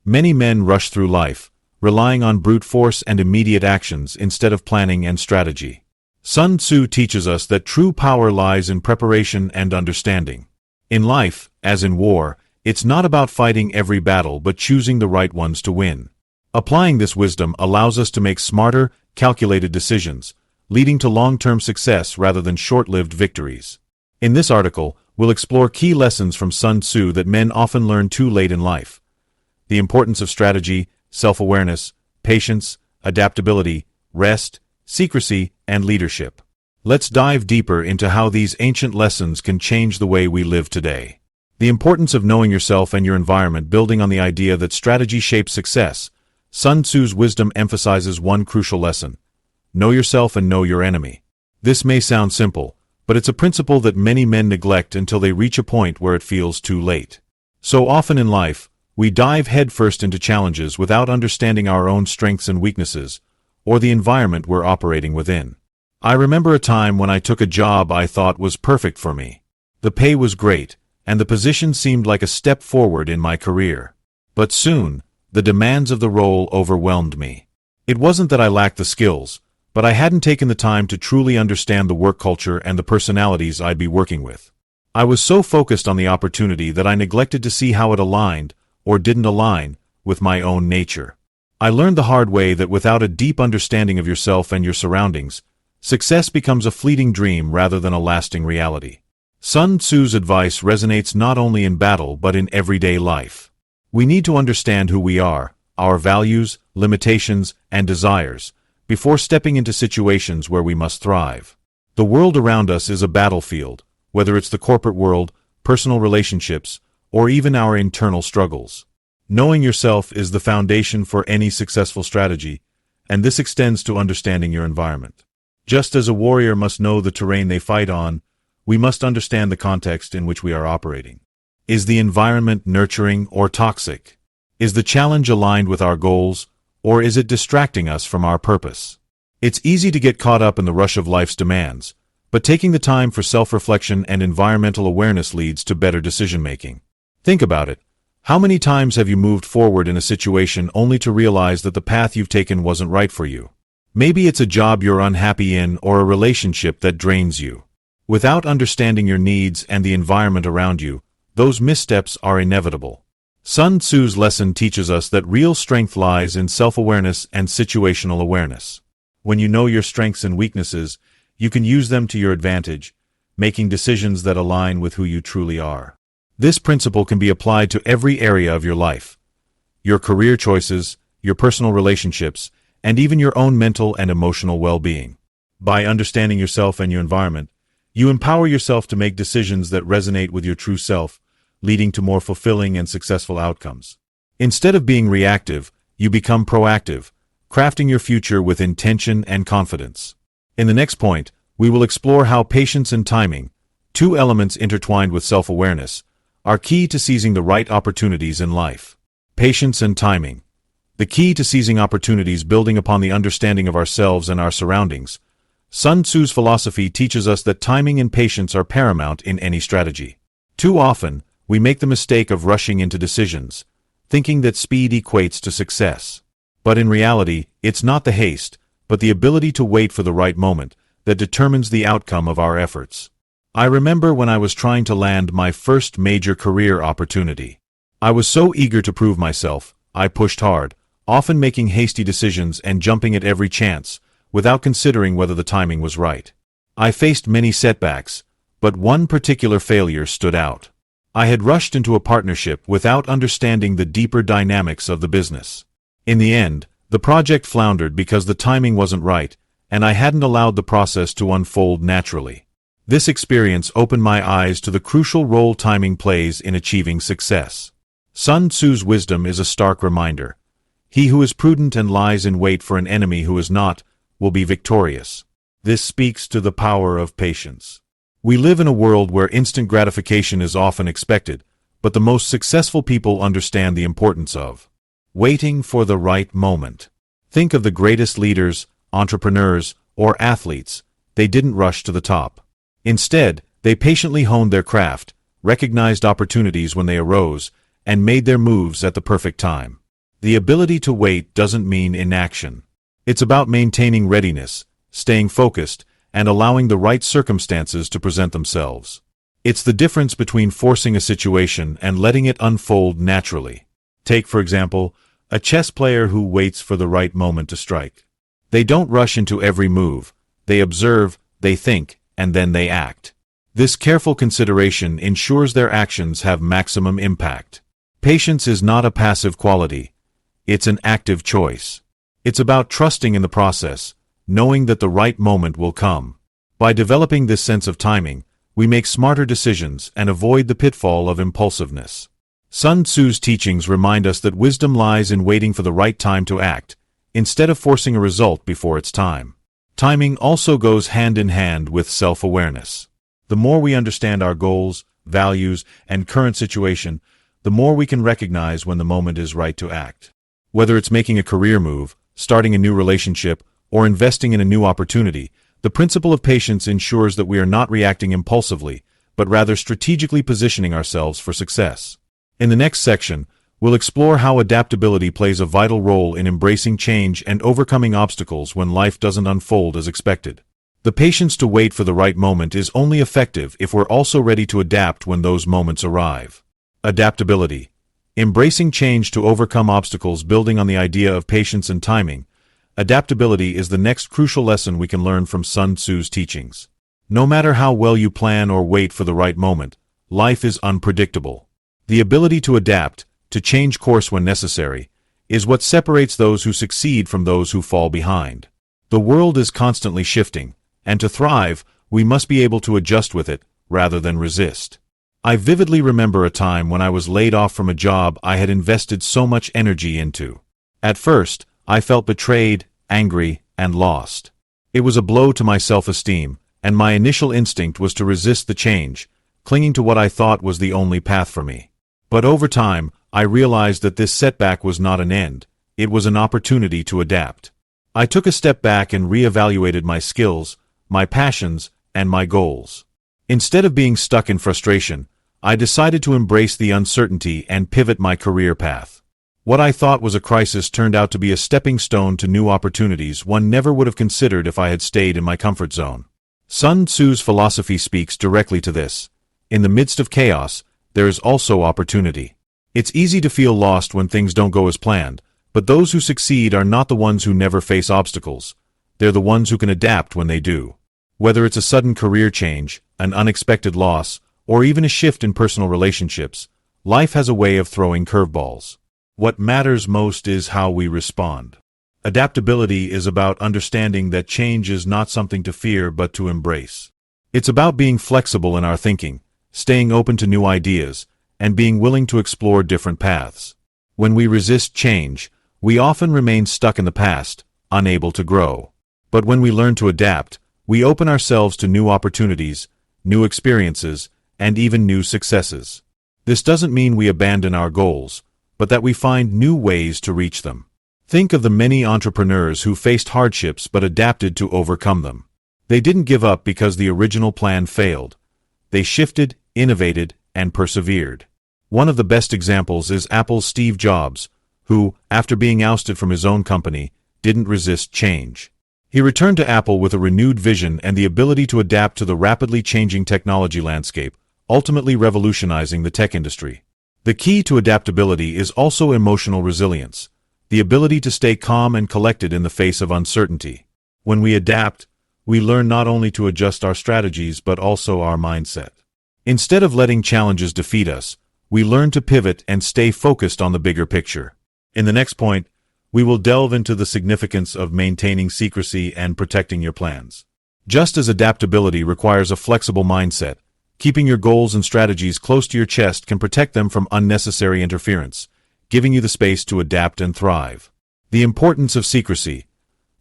Many men rush through life, relying on brute force and immediate actions instead of planning and strategy. Sun Tzu teaches us that true power lies in preparation and understanding. In life, as in war, it's not about fighting every battle but choosing the right ones to win. Applying this wisdom allows us to make smarter, calculated decisions, leading to long-term success rather than short-lived victories. In this article, we'll explore key lessons from Sun Tzu that men often learn too late in life. The importance of strategy, self-awareness, patience, adaptability, rest, secrecy, and leadership. Let's dive deeper into how these ancient lessons can change the way we live today. The importance of knowing yourself and your environment. Building on the idea that strategy shapes success, Sun Tzu's wisdom emphasizes one crucial lesson: know yourself and know your enemy. This may sound simple, but it's a principle that many men neglect until they reach a point where it feels too late. So often in life, we dive headfirst into challenges without understanding our own strengths and weaknesses, or the environment we're operating within. I remember a time when I took a job I thought was perfect for me. The pay was great, and the position seemed like a step forward in my career. But soon, the demands of the role overwhelmed me. It wasn't that I lacked the skills, but I hadn't taken the time to truly understand the work culture and the personalities I'd be working with. I was so focused on the opportunity that I neglected to see how it aligned, or didn't align, with my own nature. I learned the hard way that without a deep understanding of yourself and your surroundings, success becomes a fleeting dream rather than a lasting reality. Sun Tzu's advice resonates not only in battle but in everyday life. We need to understand who we are, our values, limitations, and desires, before stepping into situations where we must thrive. The world around us is a battlefield, whether it's the corporate world, personal relationships, or even our internal struggles. Knowing yourself is the foundation for any successful strategy, and this extends to understanding your environment. Just as a warrior must know the terrain they fight on, we must understand the context in which we are operating. Is the environment nurturing or toxic? Is the challenge aligned with our goals, or is it distracting us from our purpose? It's easy to get caught up in the rush of life's demands, but taking the time for self-reflection and environmental awareness leads to better decision-making. Think about it. How many times have you moved forward in a situation only to realize that the path you've taken wasn't right for you? Maybe it's a job you're unhappy in or a relationship that drains you. Without understanding your needs and the environment around you, those missteps are inevitable. Sun Tzu's lesson teaches us that real strength lies in self-awareness and situational awareness. When you know your strengths and weaknesses, you can use them to your advantage, making decisions that align with who you truly are. This principle can be applied to every area of your life: your career choices, your personal relationships, and even your own mental and emotional well-being. By understanding yourself and your environment, you empower yourself to make decisions that resonate with your true self, leading to more fulfilling and successful outcomes. Instead of being reactive, you become proactive, crafting your future with intention and confidence. In the next point, we will explore how patience and timing, two elements intertwined with self-awareness, are key to seizing the right opportunities in life. Patience and timing. The key to seizing opportunities. Building upon the understanding of ourselves and our surroundings, Sun Tzu's philosophy teaches us that timing and patience are paramount in any strategy. Too often, we make the mistake of rushing into decisions, thinking that speed equates to success. But in reality, it's not the haste, but the ability to wait for the right moment that determines the outcome of our efforts. I remember when I was trying to land my first major career opportunity. I was so eager to prove myself, I pushed hard, often making hasty decisions and jumping at every chance, without considering whether the timing was right. I faced many setbacks, but one particular failure stood out. I had rushed into a partnership without understanding the deeper dynamics of the business. In the end, the project floundered because the timing wasn't right, and I hadn't allowed the process to unfold naturally. This experience opened my eyes to the crucial role timing plays in achieving success. Sun Tzu's wisdom is a stark reminder. He who is prudent and lies in wait for an enemy who is not, will be victorious. This speaks to the power of patience. We live in a world where instant gratification is often expected, but the most successful people understand the importance of waiting for the right moment. Think of the greatest leaders, entrepreneurs, or athletes. They didn't rush to the top. Instead, they patiently honed their craft, recognized opportunities when they arose, and made their moves at the perfect time. The ability to wait doesn't mean inaction. It's about maintaining readiness, staying focused, and allowing the right circumstances to present themselves. It's the difference between forcing a situation and letting it unfold naturally. Take, for example, a chess player who waits for the right moment to strike. They don't rush into every move. They observe, they think, and then they act. This careful consideration ensures their actions have maximum impact. Patience is not a passive quality. It's an active choice. It's about trusting in the process, knowing that the right moment will come. By developing this sense of timing, we make smarter decisions and avoid the pitfall of impulsiveness. Sun Tzu's teachings remind us that wisdom lies in waiting for the right time to act, instead of forcing a result before its time. Timing also goes hand in hand with self-awareness. The more we understand our goals, values, and current situation, the more we can recognize when the moment is right to act. Whether it's making a career move, starting a new relationship, or investing in a new opportunity, the principle of patience ensures that we are not reacting impulsively, but rather strategically positioning ourselves for success. In the next section, we'll explore how adaptability plays a vital role in embracing change and overcoming obstacles when life doesn't unfold as expected. The patience to wait for the right moment is only effective if we're also ready to adapt when those moments arrive. Adaptability. Embracing change to overcome obstacles. Building on the idea of patience and timing, adaptability is the next crucial lesson we can learn from Sun Tzu's teachings. No matter how well you plan or wait for the right moment, life is unpredictable. The ability to adapt, to change course when necessary, is what separates those who succeed from those who fall behind. The world is constantly shifting, and to thrive, we must be able to adjust with it, rather than resist. I vividly remember a time when I was laid off from a job I had invested so much energy into. At first, I felt betrayed, angry, and lost. It was a blow to my self-esteem, and my initial instinct was to resist the change, clinging to what I thought was the only path for me. But over time, I realized that this setback was not an end, it was an opportunity to adapt. I took a step back and reevaluated my skills, my passions, and my goals. Instead of being stuck in frustration, I decided to embrace the uncertainty and pivot my career path. What I thought was a crisis turned out to be a stepping stone to new opportunities one never would have considered if I had stayed in my comfort zone. Sun Tzu's philosophy speaks directly to this. In the midst of chaos, there is also opportunity. It's easy to feel lost when things don't go as planned, but those who succeed are not the ones who never face obstacles. They're the ones who can adapt when they do. Whether it's a sudden career change, an unexpected loss, or even a shift in personal relationships, life has a way of throwing curveballs. What matters most is how we respond. Adaptability is about understanding that change is not something to fear but to embrace. It's about being flexible in our thinking, staying open to new ideas, and being willing to explore different paths. When we resist change, we often remain stuck in the past, unable to grow. But when we learn to adapt, we open ourselves to new opportunities, new experiences, and even new successes. This doesn't mean we abandon our goals, but that we find new ways to reach them. Think of the many entrepreneurs who faced hardships but adapted to overcome them. They didn't give up because the original plan failed. They shifted, innovated, and persevered. One of the best examples is Apple's Steve Jobs, who, after being ousted from his own company, didn't resist change. He returned to Apple with a renewed vision and the ability to adapt to the rapidly changing technology landscape, ultimately revolutionizing the tech industry. The key to adaptability is also emotional resilience, the ability to stay calm and collected in the face of uncertainty. When we adapt, we learn not only to adjust our strategies but also our mindset. Instead of letting challenges defeat us, we learn to pivot and stay focused on the bigger picture. In the next point, we will delve into the significance of maintaining secrecy and protecting your plans. Just as adaptability requires a flexible mindset, keeping your goals and strategies close to your chest can protect them from unnecessary interference, giving you the space to adapt and thrive. The importance of secrecy.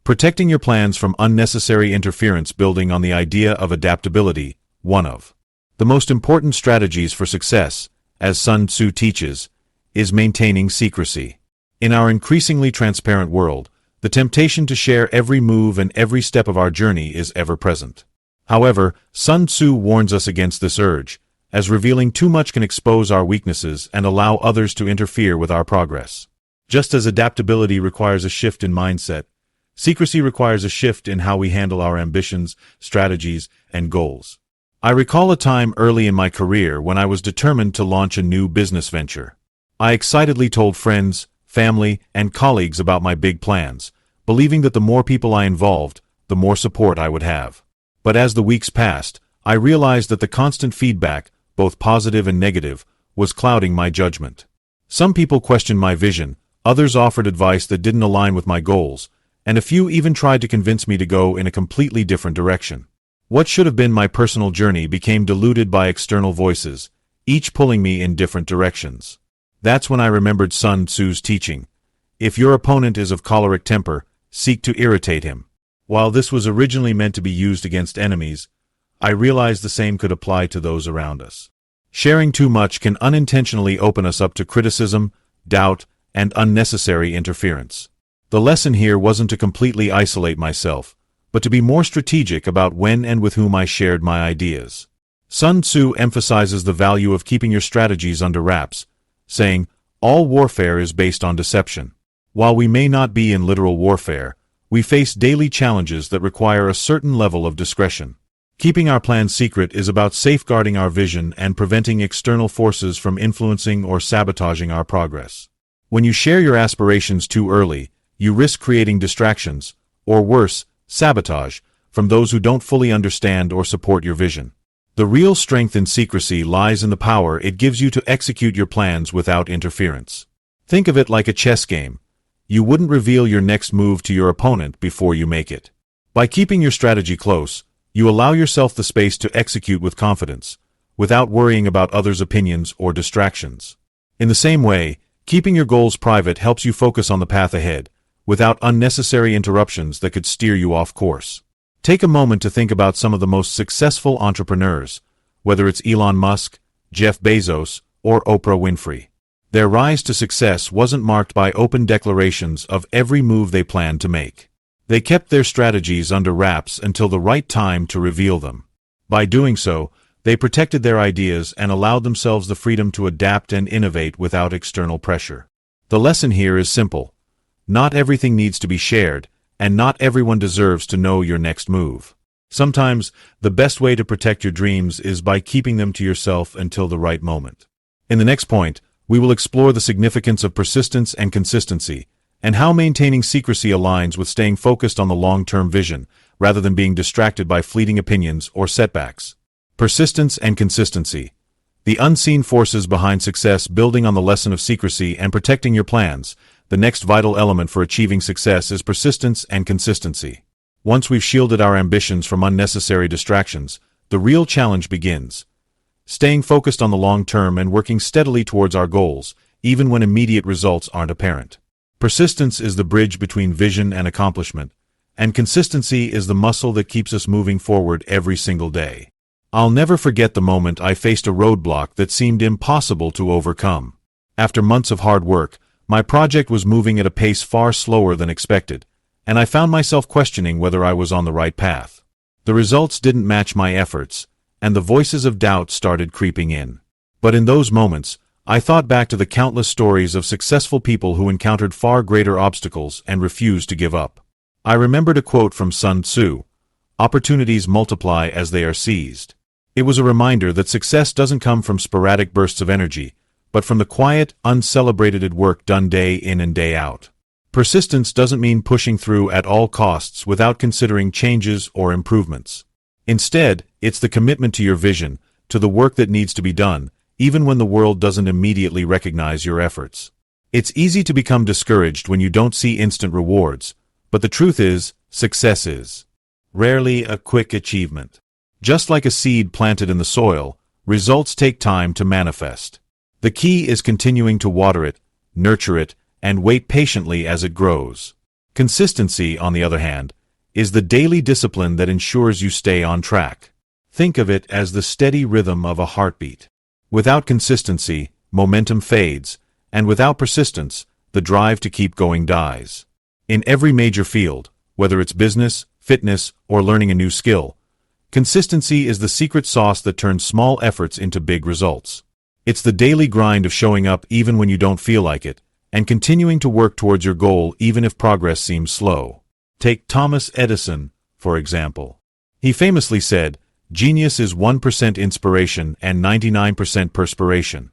Protecting your plans from unnecessary interference. Building on the idea of adaptability, one of the most important strategies for success, as Sun Tzu teaches, is maintaining secrecy. In our increasingly transparent world, the temptation to share every move and every step of our journey is ever present. However, Sun Tzu warns us against this urge, as revealing too much can expose our weaknesses and allow others to interfere with our progress. Just as adaptability requires a shift in mindset, secrecy requires a shift in how we handle our ambitions, strategies, and goals. I recall a time early in my career when I was determined to launch a new business venture. I excitedly told friends, family, and colleagues about my big plans, believing that the more people I involved, the more support I would have. But as the weeks passed, I realized that the constant feedback, both positive and negative, was clouding my judgment. Some people questioned my vision, others offered advice that didn't align with my goals, and a few even tried to convince me to go in a completely different direction. What should have been my personal journey became diluted by external voices, each pulling me in different directions. That's when I remembered Sun Tzu's teaching: if your opponent is of choleric temper, seek to irritate him. While this was originally meant to be used against enemies, I realized the same could apply to those around us. Sharing too much can unintentionally open us up to criticism, doubt, and unnecessary interference. The lesson here wasn't to completely isolate myself, but to be more strategic about when and with whom I shared my ideas. Sun Tzu emphasizes the value of keeping your strategies under wraps, saying, all warfare is based on deception. While we may not be in literal warfare, we face daily challenges that require a certain level of discretion. Keeping our plans secret is about safeguarding our vision and preventing external forces from influencing or sabotaging our progress. When you share your aspirations too early, you risk creating distractions, or worse, sabotage, from those who don't fully understand or support your vision. The real strength in secrecy lies in the power it gives you to execute your plans without interference. Think of it like a chess game. You wouldn't reveal your next move to your opponent before you make it. By keeping your strategy close, you allow yourself the space to execute with confidence, without worrying about others' opinions or distractions. In the same way, keeping your goals private helps you focus on the path ahead, without unnecessary interruptions that could steer you off course. Take a moment to think about some of the most successful entrepreneurs, whether it's Elon Musk, Jeff Bezos, or Oprah Winfrey. Their rise to success wasn't marked by open declarations of every move they planned to make. They kept their strategies under wraps until the right time to reveal them. By doing so, they protected their ideas and allowed themselves the freedom to adapt and innovate without external pressure. The lesson here is simple. Not everything needs to be shared, and not everyone deserves to know your next move. Sometimes, the best way to protect your dreams is by keeping them to yourself until the right moment. In the next point, we will explore the significance of persistence and consistency, and how maintaining secrecy aligns with staying focused on the long-term vision, rather than being distracted by fleeting opinions or setbacks. Persistence and consistency. The unseen forces behind success. Building on the lesson of secrecy and protecting your plans, the next vital element for achieving success is persistence and consistency. Once we've shielded our ambitions from unnecessary distractions, the real challenge begins. Staying focused on the long term and working steadily towards our goals, even when immediate results aren't apparent. Persistence is the bridge between vision and accomplishment, and consistency is the muscle that keeps us moving forward every single day. I'll never forget the moment I faced a roadblock that seemed impossible to overcome. After months of hard work, my project was moving at a pace far slower than expected, and I found myself questioning whether I was on the right path. The results didn't match my efforts, and the voices of doubt started creeping in. But in those moments, I thought back to the countless stories of successful people who encountered far greater obstacles and refused to give up. I remembered a quote from Sun Tzu: "Opportunities multiply as they are seized." It was a reminder that success doesn't come from sporadic bursts of energy, but from the quiet, uncelebrated work done day in and day out. Persistence doesn't mean pushing through at all costs without considering changes or improvements. Instead, it's the commitment to your vision, to the work that needs to be done, even when the world doesn't immediately recognize your efforts. It's easy to become discouraged when you don't see instant rewards, but the truth is, success is rarely a quick achievement. Just like a seed planted in the soil, results take time to manifest. The key is continuing to water it, nurture it, and wait patiently as it grows. Consistency, on the other hand, is the daily discipline that ensures you stay on track. Think of it as the steady rhythm of a heartbeat. Without consistency, momentum fades, and without persistence, the drive to keep going dies. In every major field, whether it's business, fitness, or learning a new skill, consistency is the secret sauce that turns small efforts into big results. It's the daily grind of showing up even when you don't feel like it, and continuing to work towards your goal even if progress seems slow. Take Thomas Edison, for example. He famously said, "Genius is 1% inspiration and 99% perspiration."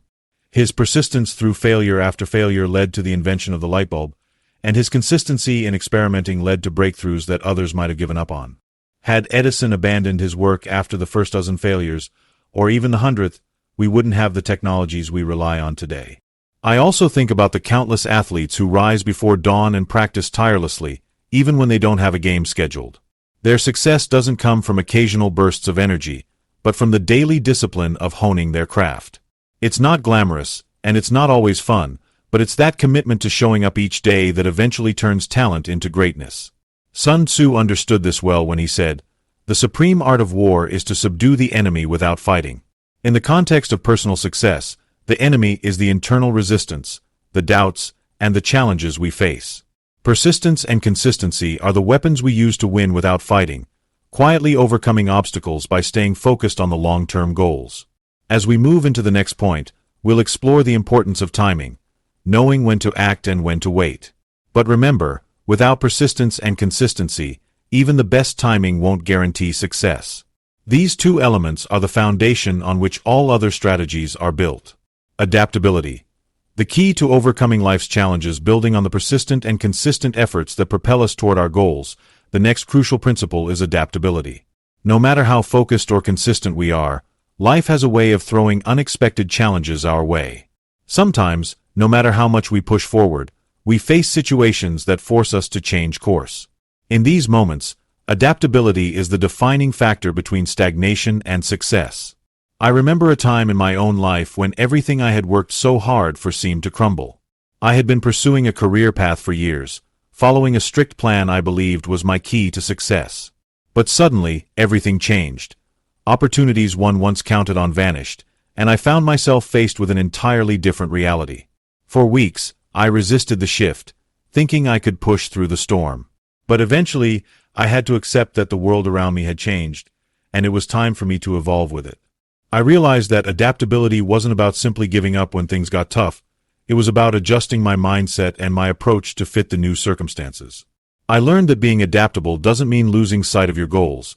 His persistence through failure after failure led to the invention of the light bulb, and his consistency in experimenting led to breakthroughs that others might have given up on. Had Edison abandoned his work after the first dozen failures, or even the 100th, we wouldn't have the technologies we rely on today. I also think about the countless athletes who rise before dawn and practice tirelessly, even when they don't have a game scheduled. Their success doesn't come from occasional bursts of energy, but from the daily discipline of honing their craft. It's not glamorous, and it's not always fun, but it's that commitment to showing up each day that eventually turns talent into greatness. Sun Tzu understood this well when he said, "The supreme art of war is to subdue the enemy without fighting." In the context of personal success, the enemy is the internal resistance, the doubts, and the challenges we face. Persistence and consistency are the weapons we use to win without fighting, quietly overcoming obstacles by staying focused on the long-term goals. As we move into the next point, we'll explore the importance of timing, knowing when to act and when to wait. But remember, without persistence and consistency, even the best timing won't guarantee success. These two elements are the foundation on which all other strategies are built. Adaptability. The key to overcoming life's challenges building on the persistent and consistent efforts that propel us toward our goals. The next crucial principle is adaptability. No matter how focused or consistent we are, life has a way of throwing unexpected challenges our way. Sometimes, no matter how much we push forward, we face situations that force us to change course. In these moments, adaptability is the defining factor between stagnation and success. I remember a time in my own life when everything I had worked so hard for seemed to crumble. I had been pursuing a career path for years, following a strict plan I believed was my key to success. But suddenly, everything changed. Opportunities one once counted on vanished, and I found myself faced with an entirely different reality. For weeks, I resisted the shift, thinking I could push through the storm. But eventually, I had to accept that the world around me had changed, and it was time for me to evolve with it. I realized that adaptability wasn't about simply giving up when things got tough. It was about adjusting my mindset and my approach to fit the new circumstances. I learned that being adaptable doesn't mean losing sight of your goals.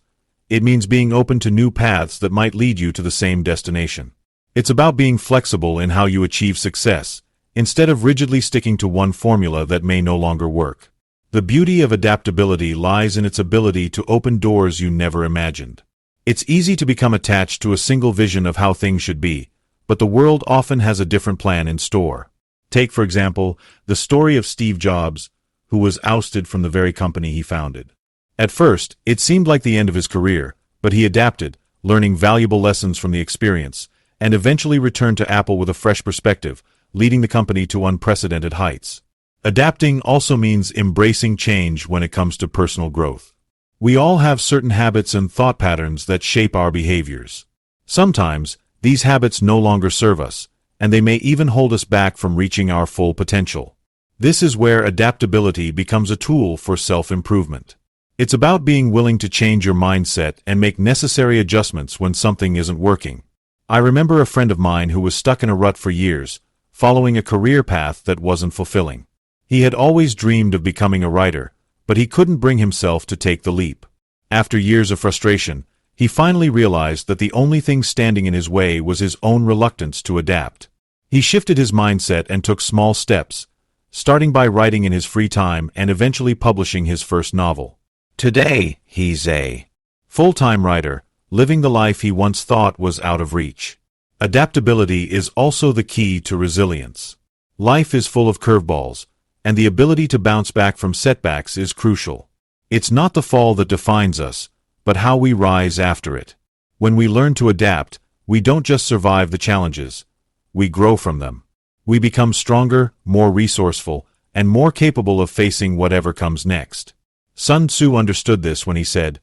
It means being open to new paths that might lead you to the same destination. It's about being flexible in how you achieve success, instead of rigidly sticking to one formula that may no longer work. The beauty of adaptability lies in its ability to open doors you never imagined. It's easy to become attached to a single vision of how things should be, but the world often has a different plan in store. Take, for example, the story of Steve Jobs, who was ousted from the very company he founded. At first, it seemed like the end of his career, but he adapted, learning valuable lessons from the experience, and eventually returned to Apple with a fresh perspective, leading the company to unprecedented heights. Adapting also means embracing change when it comes to personal growth. We all have certain habits and thought patterns that shape our behaviors. Sometimes, these habits no longer serve us, and they may even hold us back from reaching our full potential. This is where adaptability becomes a tool for self-improvement. It's about being willing to change your mindset and make necessary adjustments when something isn't working. I remember a friend of mine who was stuck in a rut for years, following a career path that wasn't fulfilling. He had always dreamed of becoming a writer, but he couldn't bring himself to take the leap. After years of frustration, he finally realized that the only thing standing in his way was his own reluctance to adapt. He shifted his mindset and took small steps, starting by writing in his free time and eventually publishing his first novel. Today, he's a full-time writer, living the life he once thought was out of reach. Adaptability is also the key to resilience. Life is full of curveballs, and the ability to bounce back from setbacks is crucial. It's not the fall that defines us, but how we rise after it. When we learn to adapt, we don't just survive the challenges, we grow from them. We become stronger, more resourceful, and more capable of facing whatever comes next. Sun Tzu understood this when he said,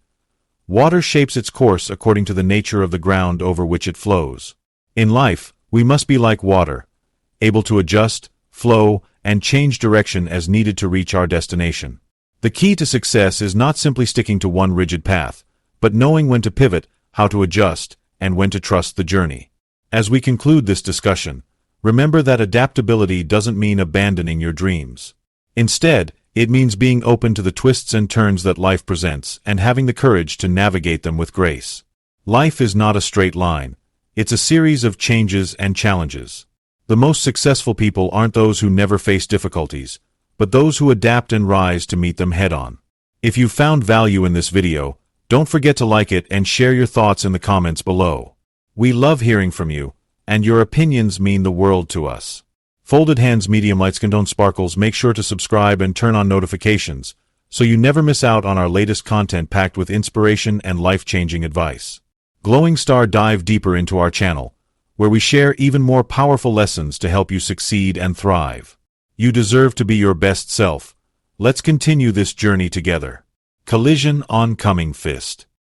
"Water shapes its course according to the nature of the ground over which it flows." In life, we must be like water, able to adjust, flow, and change direction as needed to reach our destination. The key to success is not simply sticking to one rigid path, but knowing when to pivot, how to adjust, and when to trust the journey. As we conclude this discussion, remember that adaptability doesn't mean abandoning your dreams. Instead, it means being open to the twists and turns that life presents and having the courage to navigate them with grace. Life is not a straight line. It's a series of changes and challenges. The most successful people aren't those who never face difficulties, but those who adapt and rise to meet them head-on. If you found value in this video, don't forget to like it and share your thoughts in the comments below. We love hearing from you, and your opinions mean the world to us. Folded Hands Medium Light Skin Tone Sparkles, make sure to subscribe and turn on notifications, so you never miss out on our latest content packed with inspiration and life-changing advice. Glowing Star, dive deeper into our channel, where we share even more powerful lessons to help you succeed and thrive. You deserve to be your best self. Let's continue this journey together. Collision Oncoming Fist.